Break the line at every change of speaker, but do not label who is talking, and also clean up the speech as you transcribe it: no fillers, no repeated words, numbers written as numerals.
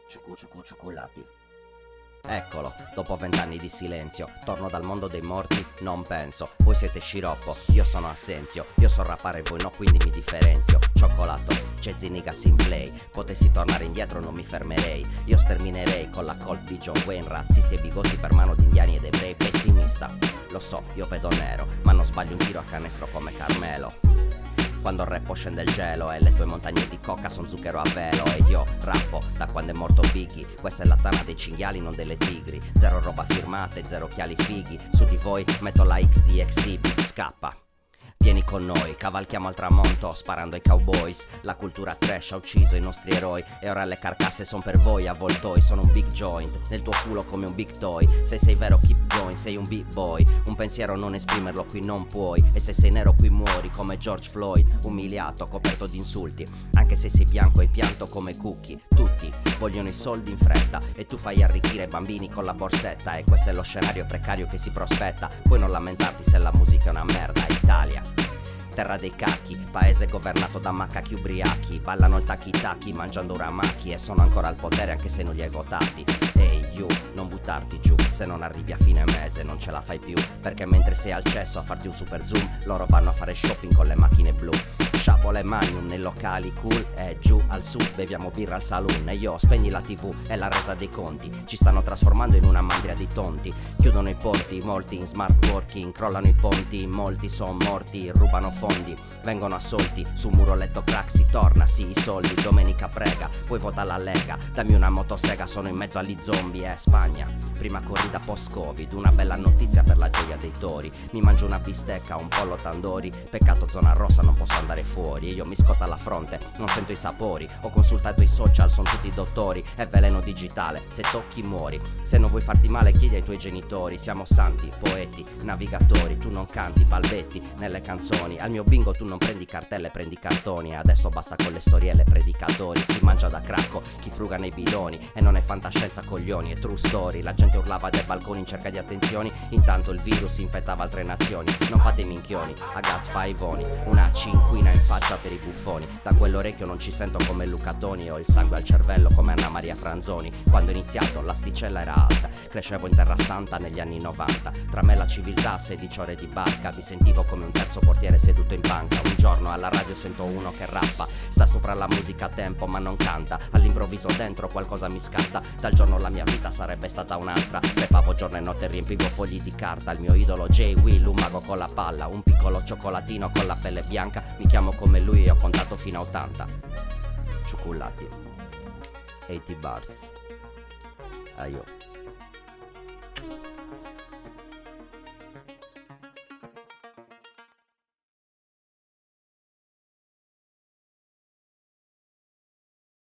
Cioccolati. Eccolo, dopo 20 anni di silenzio, torno dal mondo dei morti, non penso. Voi siete sciroppo, io sono Assenzio. Io so rappare, voi no, quindi mi differenzio. Cioccolato, c'è Zinigas in play. Potessi tornare indietro non mi fermerei. Io sterminerei con la Colt di John Wayne. Razzisti e bigotti per mano di indiani ed ebrei. Pessimista, lo so, io vedo nero, ma non sbaglio un tiro a canestro come Carmelo. Quando il rappo scende il gelo e le tue montagne di coca son zucchero a velo. Ed io rappo da quando è morto Biggie. Questa è la tana dei cinghiali, non delle tigri. Zero roba firmate, zero occhiali fighi. Su di voi metto la XDXD, Big scappa. Vieni con noi, cavalchiamo al tramonto, sparando ai cowboys. La cultura trash ha ucciso i nostri eroi e ora le carcasse son per voi avvoltoi. Sono un big joint, nel tuo culo come un big toy. Se sei vero keep going, sei un b-boy. Un pensiero non esprimerlo qui non puoi. E se sei nero qui muori come George Floyd. Umiliato, coperto di insulti. Anche se sei bianco e pianto come Cookie. Tutti vogliono i soldi in fretta e tu fai arricchire i bambini con la borsetta. E questo è lo scenario precario che si prospetta. Puoi non lamentarti se la musica è una merda. Italia, terra dei cacchi, paese governato da macachi ubriachi. Ballano il tacchi-tacchi mangiando uramaki e sono ancora al potere anche se non li hai votati. Ehi you, non buttarti giù, se non arrivi a fine mese non ce la fai più. Perché mentre sei al cesso a farti un super zoom, loro vanno a fare shopping con le macchine blu. Sciapole magnum nei locali cool e giù al sud beviamo birra al saloon. E io spegni la tv e la resa dei conti, ci stanno trasformando in una mandria di tonti. Chiudono i porti, molti in smart working, crollano i ponti, molti son morti, rubano fondi, vengono assolti. Su un muro letto crack si torna, sì i soldi, domenica prega, poi vota la Lega, dammi una motosega, sono in mezzo agli zombie. Spagna, prima corrida post-covid, una bella notizia per la gioia dei tori. Mi mangio una bistecca, un pollo tandori, peccato zona rossa non posso andare fuori. Io mi scotta la fronte, non sento i sapori, ho consultato i social, sono tutti dottori, è veleno digitale, se tocchi muori. Se non vuoi farti male chiedi ai tuoi genitori. Siamo santi, poeti, navigatori, tu non canti, balbetti nelle canzoni. Al mio bingo tu non prendi cartelle, prendi cartoni. Adesso basta con le storielle, predicatori. Chi mangia da cracco, chi fruga nei bidoni. E non è fantascienza coglioni, è true story. La gente urlava dai balconi in cerca di attenzioni, intanto il virus infettava altre nazioni. Non fate i minchioni, I got five oni, una cinquina in faccia per i buffoni. Da quell'orecchio non ci sento come Luca Toni, ho il sangue al cervello come Anna Maria Franzoni. Quando ho iniziato l'asticella era alta, crescevo in Terra Santa negli anni 90. Tra me e la civiltà 16 ore di barca, mi sentivo come un terzo portiere seduto in banca. Un giorno alla radio sento uno che rappa, sta sopra la musica a tempo ma non canta. All'improvviso dentro qualcosa mi scatta, dal giorno la mia vita sarebbe stata un'altra. Crepavo giorno e notte e riempivo fogli di carta. Il mio idolo Jay Will, un mago con la palla, un piccolo cioccolatino con la pelle bianca. Mi chiamo come lui e ho contato fino a 80. Cioccolati, 80 bars. Aio.